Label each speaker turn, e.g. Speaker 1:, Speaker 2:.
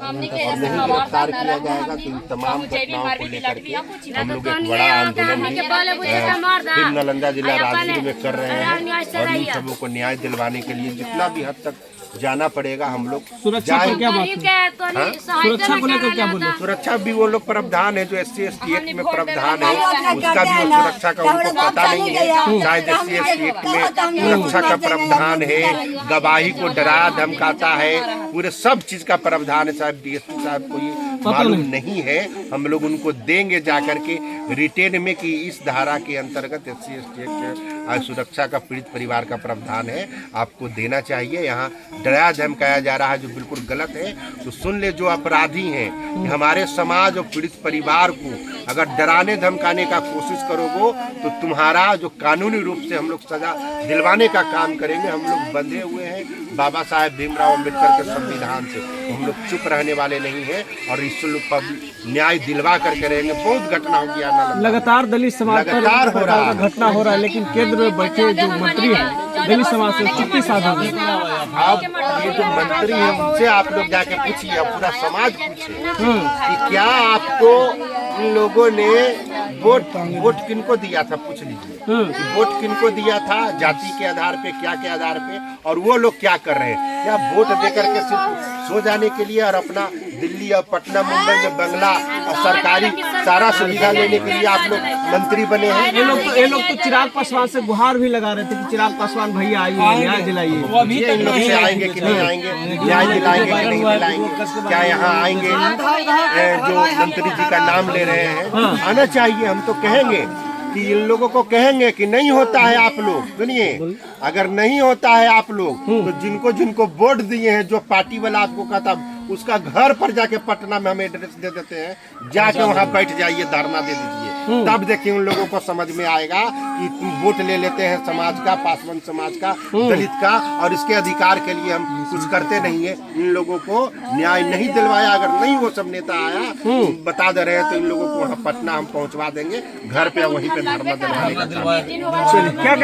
Speaker 1: और नहीं गिरफ्तार किया जाएगा तो इन तमाम घटनाओं को लेकर के हम लोग एक बड़ा आंदोलन फिर नालंदा जिला राजगीर में कर रहे हैं और इन सबों को न्याय दिलवाने के लिए जितना भी हद तक जाना पड़ेगा हम लोग
Speaker 2: सुरक्षा पर क्या बात है? सुरक्षा को लेकर क्या बोले?
Speaker 1: सुरक्षा भी वो लोग प्रावधान है जो SC/ST एक्ट में प्रावधान है, उसका भी वो सुरक्षा का उनको पता नहीं है। शायद SC/ST एक्ट में सुरक्षा का प्रावधान है, गवाही को डरा धमकाता है, पूरे सब चीज का प्रावधान है। साहब DSP साहब को ये मालूम नहीं है। हम लोग उनको देंगे जाकर के रिटेन में कि इस धारा के अंतर्गत SC/ST एक्ट सुरक्षा का पीड़ित परिवार का प्रावधान है, आपको देना चाहिए। यहाँ डराया धमकाया जा रहा है जो बिल्कुल गलत है। तो सुन ले जो अपराधी हैं कि हमारे समाज और पीड़ित परिवार को अगर डराने धमकाने का कोशिश करोगे तो तुम्हारा जो कानूनी रूप से हम लोग सजा दिलवाने का काम करेंगे। हम लोग बंधे हुए हैं बाबा साहेब भीमराव अम्बेडकर के संविधान से, हम लोग चुप रहने वाले नहीं हैं और इस पर न्याय दिलवा करके रहेंगे। बहुत घटना हो गया
Speaker 2: लगातार दलित समाज पर घटना हो रहा है, लेकिन केंद्र में बैठे जो मंत्री हैं दलित समाज से चुप्पी साधा है।
Speaker 1: अब ये जो मंत्री हैं उनसे आप लोग जाके पूछिए, पूरा समाज पूछे कि क्या आपको इन लोगों ने वोट किनको दिया था, पूछ लीजिए वोट किनको दिया था, जाति के आधार पे, क्या के आधार पे, और वो लोग क्या कर रहे हैं। क्या वोट देकर के सिर्फ सो जाने के लिए और अपना दिल्ली और पटना मुंबई में बंगला और सरकारी सारा सुविधा लेने के लिए आप लोग मंत्री बने हैं।
Speaker 2: ये लोग तो चिराग पासवान से गुहार भी लगा रहे थे कि चिराग पासवान भैया आइए न्याय दिलाइए।
Speaker 1: इन लोग से आएंगे कि नहीं आएंगे, न्याय दिलाएंगे कि नहीं दिलाएंगे, क्या यहाँ आएंगे? जो मंत्री जी का नाम ले रहे हैं आना चाहिए। हम तो कहेंगे कि इन लोगों को कहेंगे कि नहीं होता है आप लोग सुनिए, अगर नहीं होता है आप लोग तो जिनको जिनको वोट दिए हैं, जो पार्टी वाला आपको कहता उसका घर पर जाके पटना में हम एड्रेस दे देते हैं, जाके वहाँ बैठ जाइए, धरना दे दीजिए, तब देखिए उन लोगों को समझ में आएगा कि तुम वोट ले लेते हैं समाज का, पासवान समाज का, दलित का, और इसके अधिकार के लिए हम कुछ करते नहीं है। इन लोगों को न्याय नहीं दिलवाया, अगर नहीं वो सब नेता आया बता दे रहे हैं तो इन लोगों को वहाँ पटना हम पहुँचवा देंगे, घर पे वहीं पे धरना दिलवाने का।